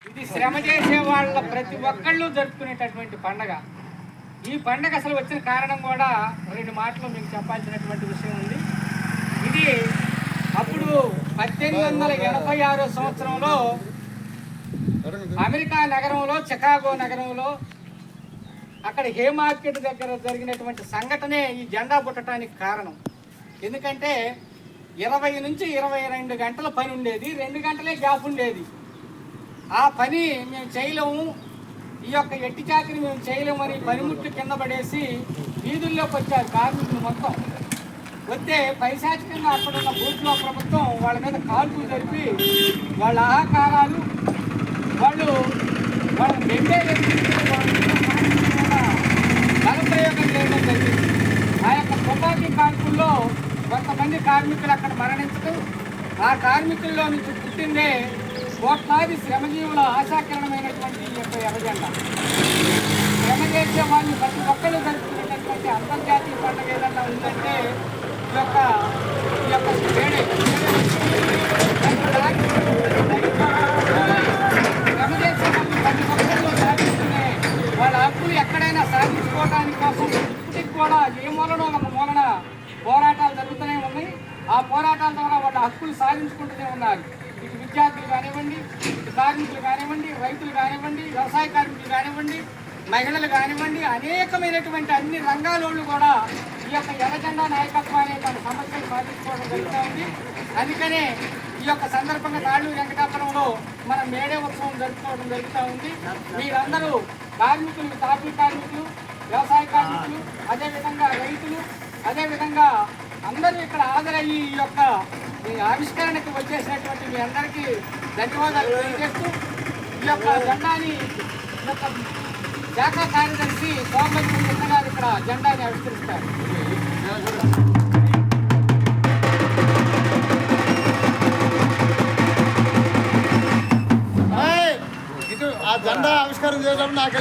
ఇది శ్రమ చేసే వాళ్ళ ప్రతి ఒక్కళ్ళు జరుపుకునేటటువంటి పండగ. ఈ పండగ అసలు వచ్చిన కారణం కూడా రెండు మాటలు మీకు చెప్పాల్సినటువంటి విషయం ఉంది. ఇది అప్పుడు 1886 సంవత్సరంలో అమెరికా నగరంలో, చికాగో నగరంలో, అక్కడ హే మార్కెట్ దగ్గర జరిగినటువంటి సంఘటనే ఈ జెండా పుట్టడానికి కారణం. ఎందుకంటే 20 నుంచి 22 గంటల పని ఉండేది, 2 గంటలే గ్యాప్ ఉండేది. ఆ పని మేము చేయలేము, ఈ యొక్క ఎట్టి చాకరి మేము చేయలేమని పనిముట్లు కింద పడేసి వీధుల్లోకి వచ్చారు కార్మికులు మొత్తం. వస్తే పైశాచికంగా అక్కడున్న బూత్లో ప్రభుత్వం వాళ్ళ మీద కాల్పులు జరిపి వాళ్ళ ఆహాకారాలు వాళ్ళ బలప్రయోగం చేయడం జరిగింది. ఆ యొక్క తుపాకీ కాల్పుల్లో కొంతమంది కార్మికులు అక్కడ మరణించడం, ఆ కార్మికుల్లో నుంచి పుట్టిందే కోట్లాది శ్రమజీవుల ఆశాకిరణమైనటువంటి ఈ యొక్క ఎర్రజెండా. శ్రమ చేసే వాళ్ళు ప్రతి ఒక్కళ్ళు జరుపుకునేటటువంటి అంతర్జాతీయ పండుగ ఏదన్నా ఉందంటే ఈ యొక్క వేడే. శ్రమ చేసే వాళ్ళు ప్రతి ఒక్కళ్ళు సాధించుకునే వాళ్ళ హక్కులు ఎక్కడైనా సాధించుకోవడానికి కోసం ఇప్పటికి కూడా ఏ మూలనో ఒక మూలన పోరాటాలు జరుగుతూనే ఉన్నాయి. ఆ పోరాటాల ద్వారా వాళ్ళ హక్కులు సాధించుకుంటూనే ఉన్నారు. ఇటు విద్యార్థులు కానివ్వండి, ఇటు కార్మికులు కానివ్వండి, రైతులు కానివ్వండి, వ్యవసాయ కార్మికులు కానివ్వండి, మహిళలు కానివ్వండి, అనేకమైనటువంటి అన్ని రంగాలోళ్ళు కూడా ఈ యొక్క ఎర్రజెండా నాయకత్వాన్ని తన సమస్యలు సాధించుకోవడం జరుగుతూ ఉంది. అందుకనే ఈ యొక్క సందర్భంగా తాళ్ళూరు వెంకటాపురంలో మనం మేడే ఉత్సవం జరుపుకోవడం జరుగుతూ ఉంది. మీరందరూ కార్మికులు, తాపీ కార్మికులు, వ్యవసాయ కార్మికులు, అదేవిధంగా రైతులు, అదేవిధంగా అందరూ ఇక్కడ హాజరయ్యి ఈ యొక్క ఆవిష్కరణకు వచ్చేసినటువంటి మీ అందరికీ ధన్యవాదాలు తెలియజేస్తూ ఈ యొక్క జెండాని శాఖ కార్యదర్శి సోమవతి గారు ఇక్కడ జెండాని ఆవిష్కరిస్తారు. ఆ జెండా ఆవిష్కారం చేయడం నాకు